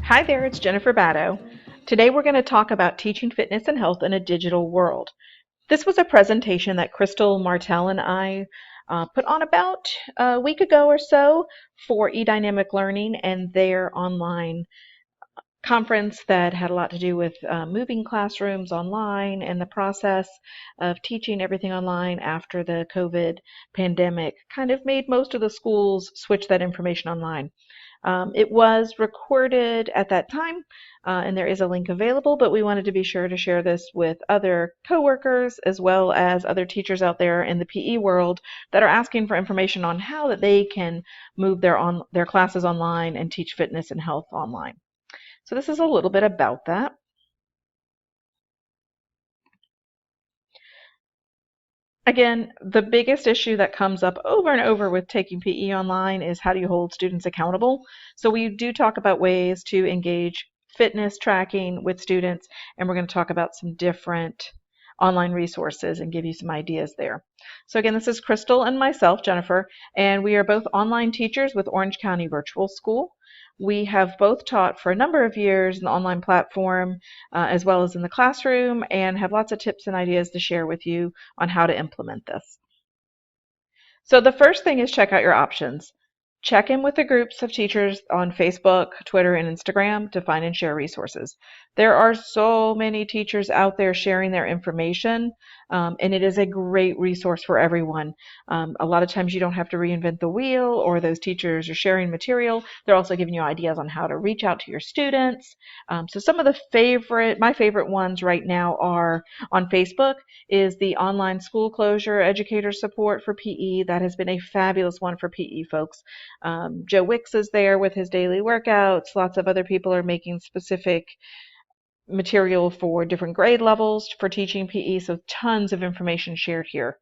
Hi there, it's Jennifer Badeaux. Today we're going to talk about teaching fitness and health in a digital world. This was a presentation that Krystal, Martell, and I put on about a week ago or so for eDynamic Learning and their online conference that had a lot to do with moving classrooms online and the process of teaching everything online after the COVID pandemic kind of made most of the schools switch that information online. It was recorded at that time, and there is a link available, but we wanted to be sure to share this with other coworkers as well as other teachers out there in the PE world that are asking for information on how that they can move their classes online and teach fitness and health online. So this is a little bit about that. Again, the biggest issue that comes up over and over with taking PE online is how do you hold students accountable? So we do talk about ways to engage fitness tracking with students, and we're going to talk about some different online resources and give you some ideas there. So again, this is Krystal and myself, Jennifer, and we are both online teachers with Orange County Virtual School. We have both taught for a number of years in the online platform as well as in the classroom, and have lots of tips and ideas to share with you on how to implement this. So the first thing is check out your options. Check in with the groups of teachers on Facebook, Twitter, and Instagram to find and share resources. There are so many teachers out there sharing their information, and it is a great resource for everyone. A lot of times you don't have to reinvent the wheel, or those teachers are sharing material. They're also giving you ideas on how to reach out to your students. So some of my favorite ones right now are on Facebook is the online school closure educator support for PE. That has been a fabulous one for PE folks. Joe Wicks is there with his daily workouts. Lots of other people are making specific material for different grade levels for teaching PE, so tons of information shared here.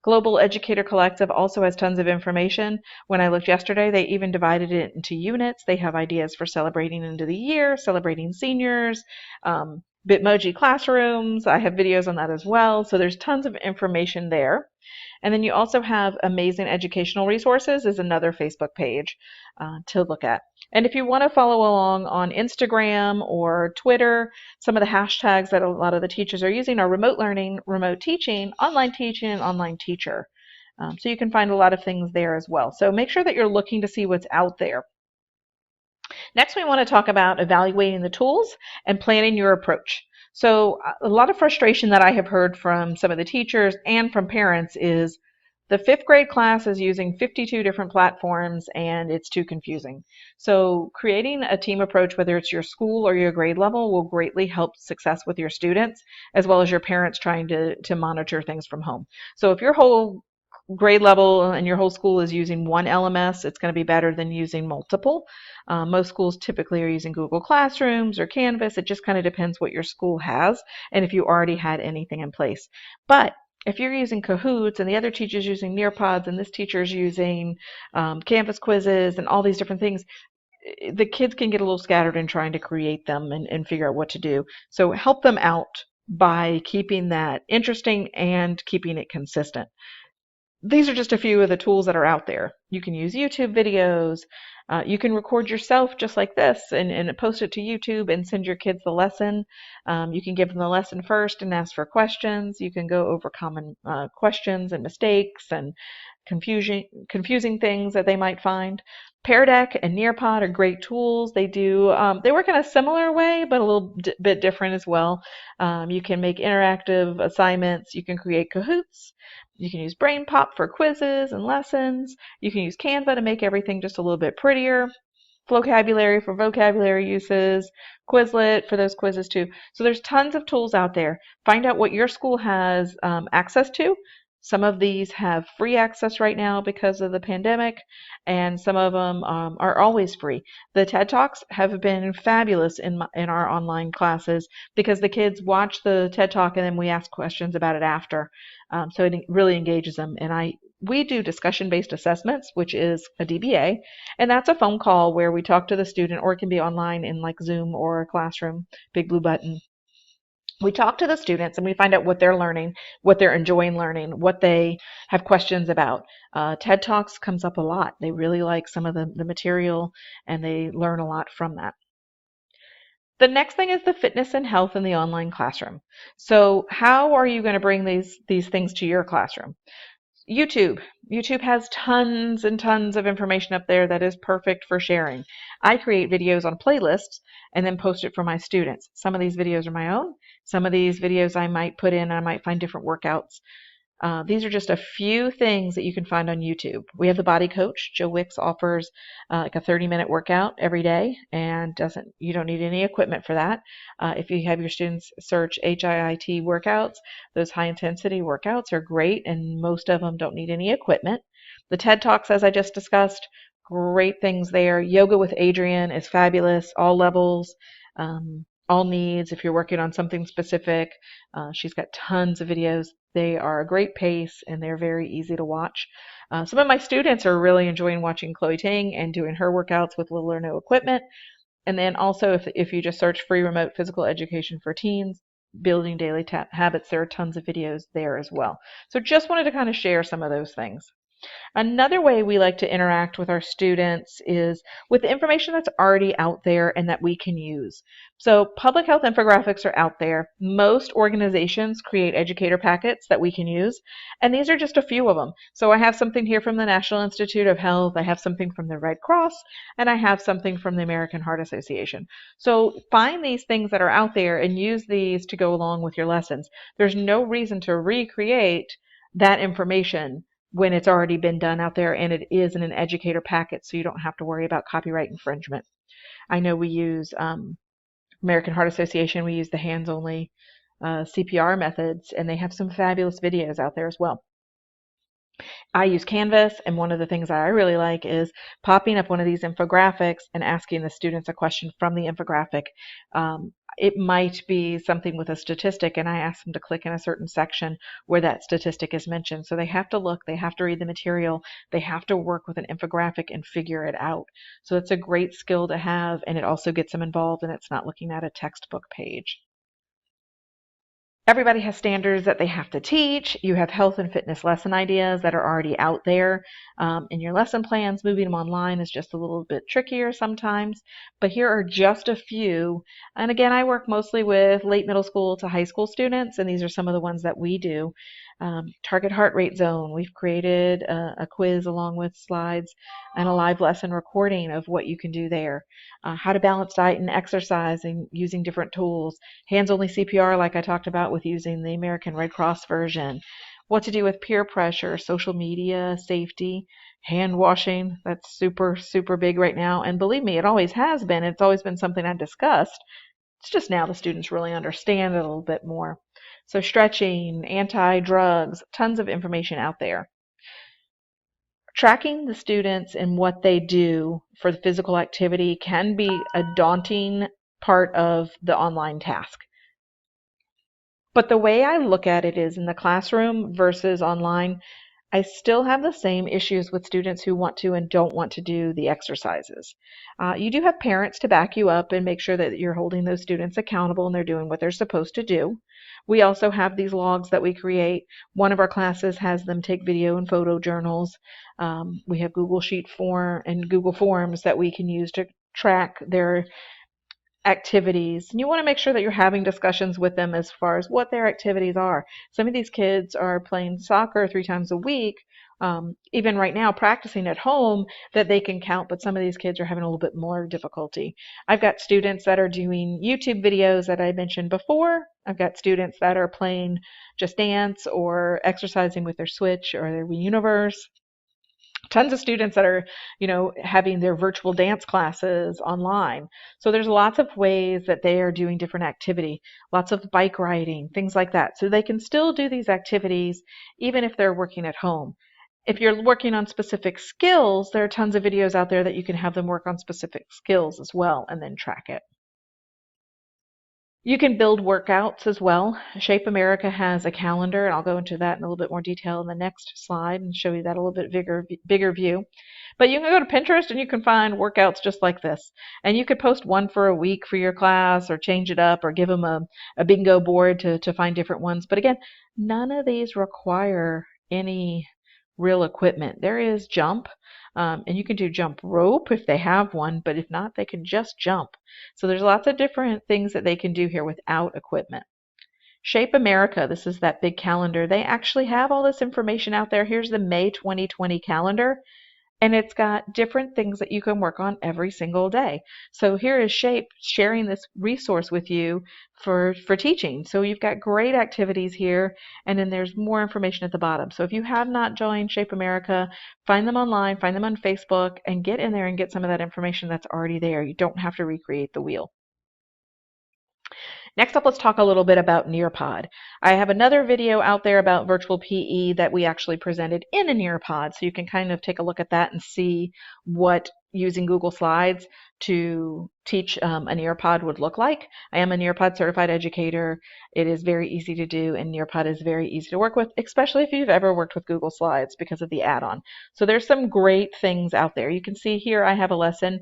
Global Educator Collective also has tons of information. When I looked yesterday, they even divided it into units. They have ideas for celebrating end of the year, celebrating seniors, Bitmoji classrooms. I have videos on that as well. So there's tons of information there. And then you also have amazing educational resources is another Facebook page to look at. And if you want to follow along on Instagram or Twitter, some of the hashtags that a lot of the teachers are using are remote learning, remote teaching, and online teacher. So you can find a lot of things there as well. So make sure that you're looking to see what's out there. Next, we want to talk about evaluating the tools and planning your approach. So a lot of frustration that I have heard from some of the teachers and from parents is the fifth grade class is using 52 different platforms and it's too confusing. So creating a team approach, whether it's your school or your grade level, will greatly help success with your students as well as your parents trying to monitor things from home. So if your whole grade level and your whole school is using one LMS, it's going to be better than using multiple. Most schools typically are using Google Classrooms or Canvas. It just kind of depends what your school has and if you already had anything in place. But if you're using Kahoots and the other teacher's using Nearpods and this teacher's using Canvas quizzes and all these different things, the kids can get a little scattered in trying to create them and figure out what to do. So help them out by keeping that interesting and keeping it consistent. These are just a few of the tools that are out there. You can use YouTube videos. You can record yourself just like this and post it to YouTube and send your kids the lesson. You can give them the lesson first and ask for questions. You can go over common questions and mistakes and confusing things that they might find. Pear Deck and Nearpod are great tools. They work in a similar way, but a little bit different as well. You can make interactive assignments. You can create Kahoots. You can use Brain Pop for quizzes and lessons. You can use Canva to make everything just a little bit prettier. Vocabulary for vocabulary uses, Quizlet for those quizzes too. So there's tons of tools out there. Find out what your school has access to. Some of these have free access right now because of the pandemic, and some of them are always free. The TED Talks have been fabulous in our online classes because the kids watch the TED Talk and then we ask questions about it after. So it really engages them. And we do discussion-based assessments, which is a DBA, and that's a phone call where we talk to the student, or it can be online in like Zoom or a classroom, big blue button. We talk to the students and we find out what they're learning, what they're enjoying learning, what they have questions about. TED Talks comes up a lot. They really like some of the material and they learn a lot from that. The next thing is the fitness and health in the online classroom. So how are you going to bring these things to your classroom? YouTube. YouTube has tons and tons of information up there that is perfect for sharing. I create videos on playlists and then post it for my students. Some of these videos are my own. Some of these videos I might put in, I might find different workouts. These are just a few things that you can find on YouTube. We have the Body Coach. Joe Wicks offers like a 30-minute workout every day, and you don't need any equipment for that. If you have your students search HIIT workouts, those high intensity workouts are great, and most of them don't need any equipment. The TED Talks, as I just discussed, great things there. Yoga with Adriene is fabulous, all levels. All needs if you're working on something specific. She's got tons of videos. They are a great pace and they're very easy to watch. Some of my students are really enjoying watching Chloe Ting and doing her workouts with little or no equipment. And then also, if you just search free remote physical education for teens, building daily habits, there are tons of videos there as well. So just wanted to kind of share some of those things. Another way we like to interact with our students is with the information that's already out there and that we can use. So public health infographics are out there. Most organizations create educator packets that we can use, and these are just a few of them. So I have something here from the National Institute of Health, I have something from the Red Cross, and I have something from the American Heart Association. So find these things that are out there and use these to go along with your lessons. There's no reason to recreate that information when it's already been done out there and it is in an educator packet, so you don't have to worry about copyright infringement. I know we use American Heart Association, we use the hands-only CPR methods, and they have some fabulous videos out there as well. I use Canvas, and one of the things I really like is popping up one of these infographics and asking the students a question from the infographic. It might be something with a statistic, and I ask them to click in a certain section where that statistic is mentioned. So they have to look, they have to read the material, they have to work with an infographic and figure it out. So it's a great skill to have, and it also gets them involved, and it's not looking at a textbook page. Everybody has standards that they have to teach. You have health and fitness lesson ideas that are already out there in your lesson plans. Moving them online is just a little bit trickier sometimes, but here are just a few. And again, I work mostly with late middle school to high school students, and these are some of the ones that we do. Target heart rate zone. We've created a quiz along with slides and a live lesson recording of what you can do there. How to balance diet and exercise and using different tools. Hands-only CPR, like I talked about with using the American Red Cross version. What to do with peer pressure, social media, safety, hand washing. That's super, super big right now. And believe me, it always has been. It's always been something I've discussed. It's just now the students really understand it a little bit more. So stretching, anti-drugs, tons of information out there. Tracking the students and what they do for the physical activity can be a daunting part of the online task. But the way I look at it is in the classroom versus online, I still have the same issues with students who want to and don't want to do the exercises. You do have parents to back you up and make sure that you're holding those students accountable and they're doing what they're supposed to do. We also have these logs that we create. One of our classes has them take video and photo journals. We have Google Sheet form and Google Forms that we can use to track their activities. And you want to make sure that you're having discussions with them as far as what their activities are. Some of these kids are playing soccer 3 times a week, even right now practicing at home that they can count, but some of these kids are having a little bit more difficulty. I've got students that are doing YouTube videos that I mentioned before. I've got students that are playing Just Dance or exercising with their Switch or their Wii Universe. Tons of students that are, having their virtual dance classes online. So there's lots of ways that they are doing different activity, lots of bike riding, things like that. So they can still do these activities even if they're working at home. If you're working on specific skills, there are tons of videos out there that you can have them work on specific skills as well and then track it. You can build workouts as well. Shape America has a calendar, and I'll go into that in a little bit more detail in the next slide and show you that a little bit bigger view. But you can go to Pinterest and you can find workouts just like this. And you could post one for a week for your class or change it up or give them a bingo board to find different ones. But again, none of these require any real equipment. There is jump, and you can do jump rope if they have one, but if not, they can just jump. So there's lots of different things that they can do here without equipment. Shape America, this is that big calendar. They actually have all this information out there. Here's the May 2020 calendar, and it's got different things that you can work on every single day. So here is Shape sharing this resource with you for teaching. So you've got great activities here, and then there's more information at the bottom. So if you have not joined Shape America, find them online, find them on Facebook, and get in there and get some of that information that's already there. You don't have to recreate the wheel. Next up, let's talk a little bit about Nearpod. I have another video out there about virtual PE that we actually presented in a Nearpod, so you can kind of take a look at that and see what using Google Slides to teach a Nearpod would look like. I am a Nearpod certified educator. It is very easy to do, and Nearpod is very easy to work with, especially if you've ever worked with Google Slides because of the add-on. So there's some great things out there. You can see here I have a lesson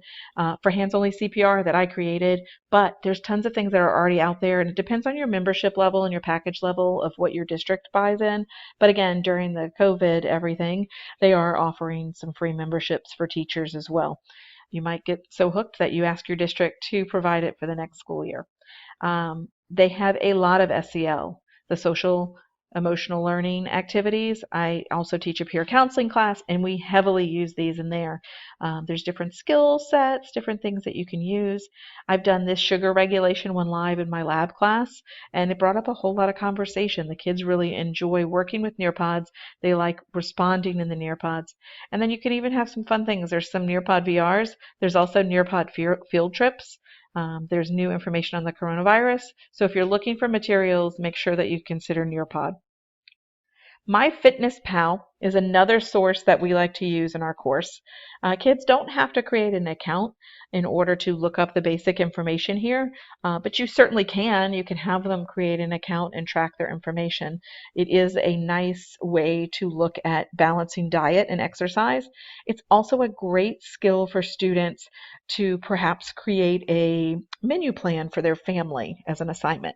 for hands-only CPR that I created, but there's tons of things that are already out there, and it depends on your membership level and your package level of what your district buys in. But again, during the COVID everything, they are offering some free memberships for teachers as well. You might get so hooked that you ask your district to provide it for the next school year. They have a lot of SEL, the social emotional learning activities. I also teach a peer counseling class, and we heavily use these in there. There's different skill sets, different things that you can use. I've done this sugar regulation one live in my lab class, and it brought up a whole lot of conversation. The kids really enjoy working with Nearpods. They like responding in the Nearpods. And then you can even have some fun things. There's some Nearpod VRs. There's also Nearpod field trips. There's new information on the coronavirus. So if you're looking for materials, make sure that you consider Nearpod. MyFitnessPal is another source that we like to use in our course. Kids don't have to create an account in order to look up the basic information here, but you certainly can. You can have them create an account and track their information. It is a nice way to look at balancing diet and exercise. It's also a great skill for students to perhaps create a menu plan for their family as an assignment.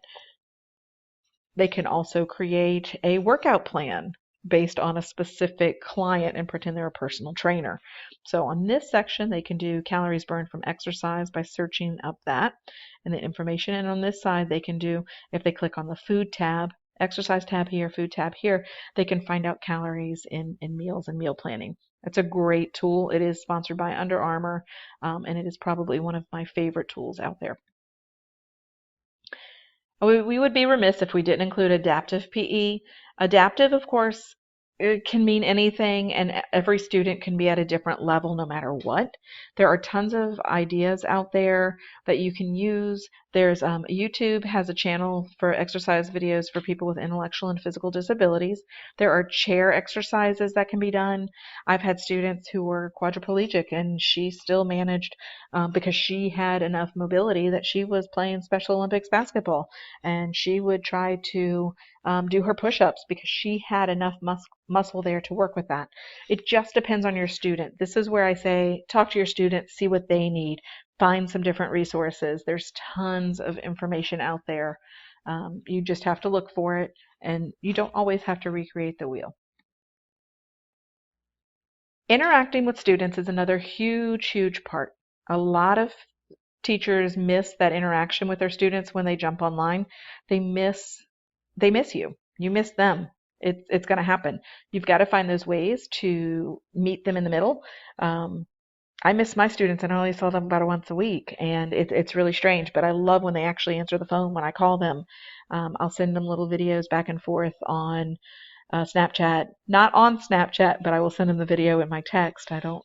They can also create a workout plan based on a specific client and pretend they're a personal trainer. So on this section, they can do calories burned from exercise by searching up that and the information. And on this side, they can do, if they click on the food tab, exercise tab here, food tab here, they can find out calories in meals and meal planning. It's a great tool. It is sponsored by Under Armour, and it is probably one of my favorite tools out there. We would be remiss if we didn't include adaptive PE. Adaptive, of course, it can mean anything, and every student can be at a different level no matter what. There are tons of ideas out there that you can use. There's YouTube has a channel for exercise videos for people with intellectual and physical disabilities. There are chair exercises that can be done. I've had students who were quadriplegic, and she still managed because she had enough mobility that she was playing Special Olympics basketball, and she would try to do her push-ups because she had enough muscle there to work with that. It just depends on your student. This is where I say talk to your students, see what they need, find some different resources. There's tons of information out there. You just have to look for it, and you don't always have to recreate the wheel. Interacting with students is another huge part. A lot of teachers miss that interaction with their students when they jump online. They miss you. You miss them. It's going to happen. You've got to find those ways to meet them in the middle. I miss my students, and I only saw them about once a week, and it's really strange, but I love when they actually answer the phone when I call them. I'll send them little videos back and forth on Snapchat. Not on Snapchat, but I will send them the video in my text. I don't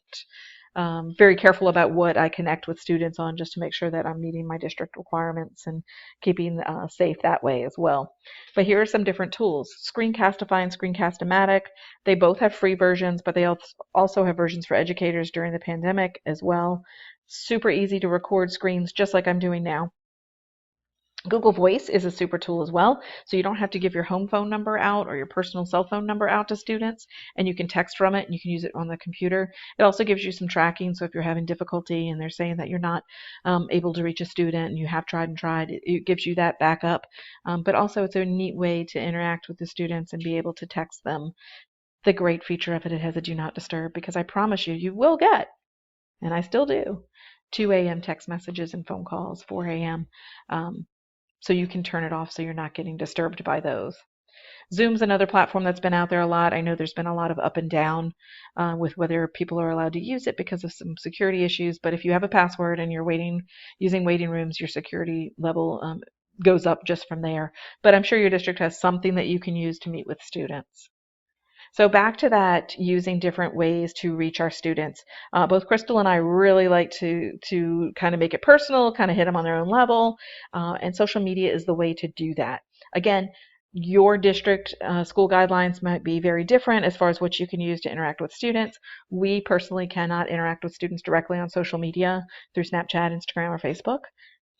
very careful about what I connect with students on, just to make sure that I'm meeting my district requirements and keeping safe that way as well. But here are some different tools. Screencastify and Screencast-O-Matic. They both have free versions, but they also have versions for educators during the pandemic as well. Super easy to record screens just like I'm doing now. Google Voice is a super tool as well, so you don't have to give your home phone number out or your personal cell phone number out to students, and you can text from it and you can use it on the computer. It also gives you some tracking, so if you're having difficulty and they're saying that you're not able to reach a student and you have tried and tried, it gives you that backup. But also it's a neat way to interact with the students and be able to text them The great feature of it, it has a do not disturb, because I promise you, you will get, and I still do, 2 a.m. text messages and phone calls, 4 a.m. So you can turn it off so you're not getting disturbed by those. Zoom's another platform that's been out there a lot. I know there's been a lot of up and down with whether people are allowed to use it because of some security issues. But if you have a password and you're using waiting rooms, your security level goes up just from there. But I'm sure your district has something that you can use to meet with students. So back to that, using different ways to reach our students. Both Krystal and I really like to kind of make it personal, kind of hit them on their own level, and social media is the way to do that. Again, your district school guidelines might be very different as far as what you can use to interact with students. We personally cannot interact with students directly on social media through Snapchat, Instagram, or Facebook.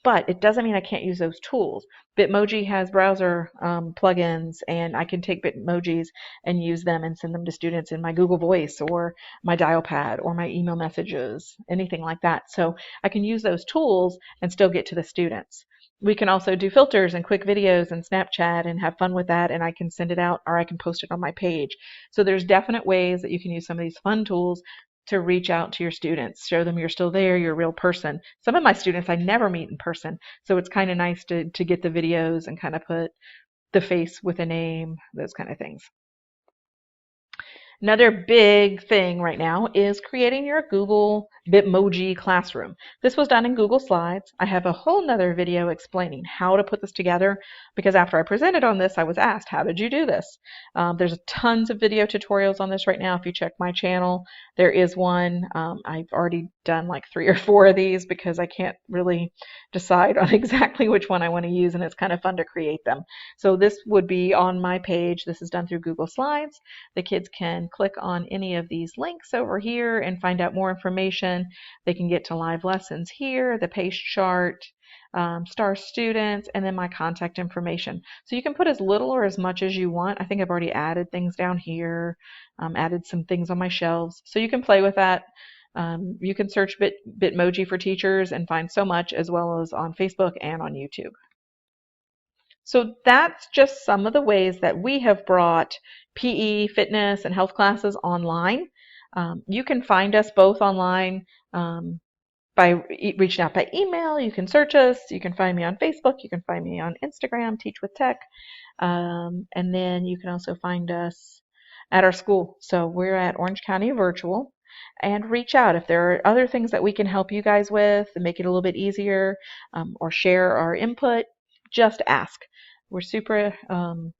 But it doesn't mean I can't use those tools. Bitmoji has browser plugins, and I can take Bitmojis and use them and send them to students in my Google Voice or my dial pad or my email messages, anything like that. So I can use those tools and still get to the students. We can also do filters and quick videos and Snapchat and have fun with that, and I can send it out or I can post it on my page. So there's definite ways that you can use some of these fun tools to reach out to your students, show them you're still there, you're a real person. Some of my students I never meet in person, so it's kind of nice to get the videos and kind of put the face with a name, those kind of things. Another big thing right now is creating your Google Bitmoji classroom. This was done in Google Slides. I have a whole nother video explaining how to put this together because after I presented on this, I was asked, how did you do this? There's tons of video tutorials on this right now. If you check my channel, there is one. I've already done like 3 or 4 of these because I can't really decide on exactly which one I want to use, and it's kind of fun to create them. So this would be on my page. This is done through Google Slides. The kids can click on any of these links over here and find out more information. They can get to live lessons here, the PACE chart, star students, and then my contact information. So you can put as little or as much as you want. I think I've already added things down here, added some things on my shelves. So you can play with that. You can search Bitmoji for teachers and find so much, as well as on Facebook and on YouTube. So that's just some of the ways that we have brought PE, fitness, and health classes online. You can find us both online by reaching out by email. You can search us. You can find me on Facebook. You can find me on Instagram, Teach with Tech. And then you can also find us at our school. So we're at Orange County Virtual. And reach out if there are other things that we can help you guys with and make it a little bit easier, or share our input. Just ask. We're super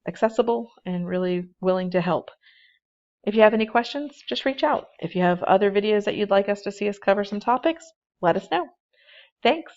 accessible and really willing to help. If you have any questions, just reach out. If you have other videos that you'd like us to see us cover some topics, let us know. Thanks.